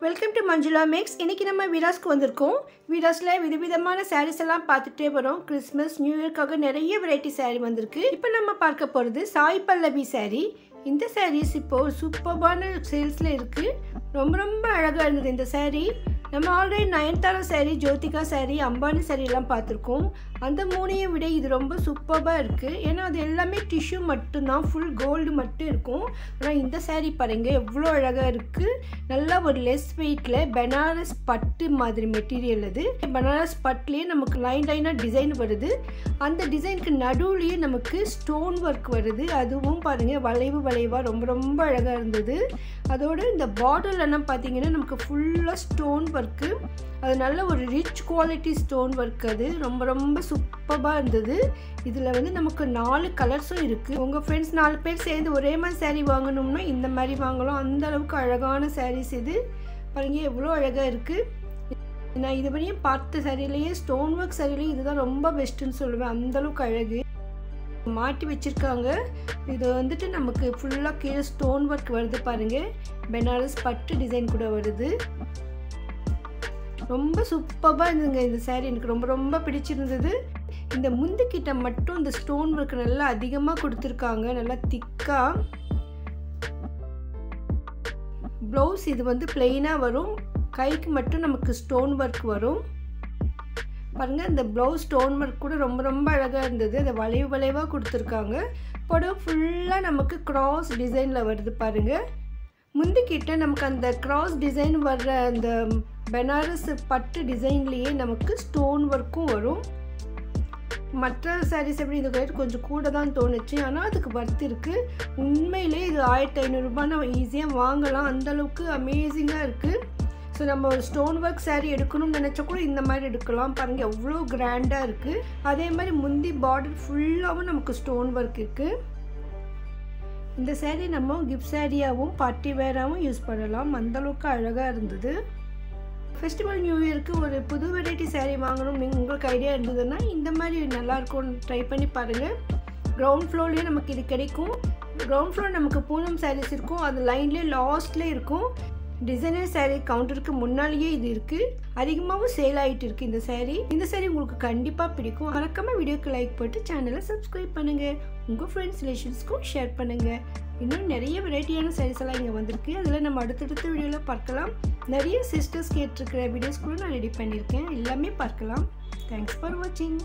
Welcome to Manjula maths. இன்றைக்கி நம்ம வீராஸ்க்கு வந்திருக்கோம். வீராஸில் விதவிதமான சாரீஸ் எல்லாம் பார்த்துட்டே வரோம். கிறிஸ்மஸ் நியூ இயர்க்காக நிறைய வெரைட்டி சாரீ வந்திருக்கு. இப்போ நம்ம பார்க்க போகிறது சாய் பல்லவி சாரீ. இந்த சாரீஸ் இப்போது சூப்பர்பான சேல்ஸில் இருக்குது. ரொம்ப அழகாக இருந்தது இந்த சாரீ. நம்ம ஆல்ரெடி நயன்தாரா சாரீ, ஜோதிகா சாரீ, அம்பானி சாரீலாம் பார்த்துருக்கோம். அந்த மூணையும் விட இது ரொம்ப சூப்பராக இருக்குது. ஏன்னா அது எல்லாமே டிஷ்யூ மட்டும்தான், ஃபுல் கோல்டு மட்டும் இருக்கும். ஆனால் இந்த சாரீ பாருங்கள் எவ்வளோ அழகாக இருக்குது. நல்லா ஒரு லெஸ் வெயிட்டில் பனாரஸ் பட்டு மாதிரி மெட்டீரியல். அது பனாரஸ் பட்டுலேயே நமக்கு லைனாக டிசைன் வருது. அந்த டிசைனுக்கு நடுவுலேயே நமக்கு ஸ்டோன் ஒர்க் வருது. அதுவும் பாருங்கள் வளைவாக ரொம்ப அழகாக இருந்தது. அதோடு இந்த பார்டர்லாம் பார்த்தீங்கன்னா நமக்கு ஃபுல்லாக ஸ்டோன் ஒர்க்கு. அது நல்ல ஒரு ரிச் குவாலிட்டி ஸ்டோன் ஒர்க். அது ரொம்ப சூப்பராக இருந்தது. இதில் வந்து நமக்கு 4 கலர்ஸும் இருக்குது. உங்கள் ஃப்ரெண்ட்ஸ் 4 பேர் சேர்ந்து ஒரே மாதிரி சாரீ வாங்கணும்னா இந்த மாதிரி வாங்கலாம். அந்த அளவுக்கு அழகான சாரீஸ் இது. பாருங்க எவ்வளோ அழகாக இருக்குது. நான் இது வரையும் பார்த்த சாரிலேயே ஸ்டோன் ஒர்க் சாரிலேயே இதுதான் ரொம்ப பெஸ்ட்டுன்னு சொல்லுவேன். அந்தளவுக்கு அழகு மாட்டி வச்சுருக்காங்க. இது வந்துட்டு நமக்கு ஃபுல்லாக கீழே ஸ்டோன் ஒர்க் வருது பாருங்கள். பெனாரஸ் பட்டு டிசைன் கூட வருது. ரொம்ப சூப்பராக இருந்துங்க இந்த சாரீ. எனக்கு ரொம்ப பிடிச்சிருந்தது. இந்த முந்திக்கிட்ட மட்டும் இந்த ஸ்டோன் ஒர்க் நல்லா அதிகமாக கொடுத்துருக்காங்க, நல்லா திக்காக. ப்ளவுஸ் இது வந்து பிளெயினாக வரும். கைக்கு மட்டும் நமக்கு ஸ்டோன் ஒர்க் வரும். பாருங்கள் இந்த ப்ளவுஸ் ஸ்டோன் ஒர்க் கூட ரொம்ப அழகாக இருந்தது. அதை வளைவாக கொடுத்துருக்காங்க. புடவை ஃபுல்லாக நமக்கு கிராஸ் டிசைனில் வருது பாருங்கள். முந்திக்கிட்ட நமக்கு அந்த கிராஸ் டிசைன் வர்ற அந்த பனாரஸ் பட்டு டிசைன்லேயே நமக்கு ஸ்டோன் ஒர்க்கும் வரும். மற்ற சாரீஸ் எப்படி இது கொஞ்சம் கூட தான் தோணுச்சு. ஆனால் அதுக்கு வர்த்து இருக்குது. உண்மையிலே இது 1500 ரூபாய் நம்ம ஈஸியாக வாங்கலாம். அந்தளவுக்கு அமேசிங்காக இருக்குது. ஸோ நம்ம ஒரு ஸ்டோன் ஒர்க் சாரீ எடுக்கணும்னு நினச்சா கூட இந்த மாதிரி எடுக்கலாம். பாருங்கள் எவ்வளோ கிராண்டாக இருக்குது. அதே மாதிரி முந்தி பார்டர் ஃபுல்லாகவும் நமக்கு ஸ்டோன் ஒர்க் இருக்குது. இந்த சாரீ நம்ம கிஃப்ட் சாரியாகவும் பார்ட்டி வேராகவும் யூஸ் பண்ணலாம். அந்தளவுக்கு அழகாக இருந்தது. ஃபெஸ்டிவல் நியூ இயருக்கு ஒரு புது வெரைட்டி சாரீ வாங்கணும் உங்களுக்கு ஐடியா இருந்ததுன்னா இந்த மாதிரி நல்லாயிருக்கும், ட்ரை பண்ணி பாருங்கள். கிரவுண்ட் ஃப்ளோர்லேயே நமக்கு இது கிடைக்கும். கிரவுண்ட் ஃப்ளோர் நமக்கு பூனம் சாரீஸ் இருக்கும். அது லைன்லேயே லாஸ்ட்லேயே இருக்கும். டிசைனர் சாரீ கவுண்டருக்கு முன்னாலேயே இது இருக்குது. அதிகமாகவும் சேல் ஆகிட்டு இருக்குது இந்த சாரீ. இந்த சாரீ உங்களுக்கு கண்டிப்பாக பிடிக்கும். மறக்காமல் வீடியோக்கு லைக் போட்டு சேனலை சப்ஸ்கிரைப் பண்ணுங்கள். உங்கள் ஃப்ரெண்ட்ஸ் ரிலேஷன்ஸ்க்கும் ஷேர் பண்ணுங்கள். இன்னும் நிறைய வெரைட்டியான சாரீஸ் எல்லாம் இங்கே வந்திருக்கு. அதில் நம்ம அடுத்தடுத்த வீடியோவில் பார்க்கலாம். நிறைய சிஸ்டர்ஸ் கேட்டிருக்கிற வீடியோஸ் கூட நான் ரெடி பண்ணியிருக்கேன். எல்லாமே பார்க்கலாம். தேங்க்ஸ் ஃபார் வாட்சிங்.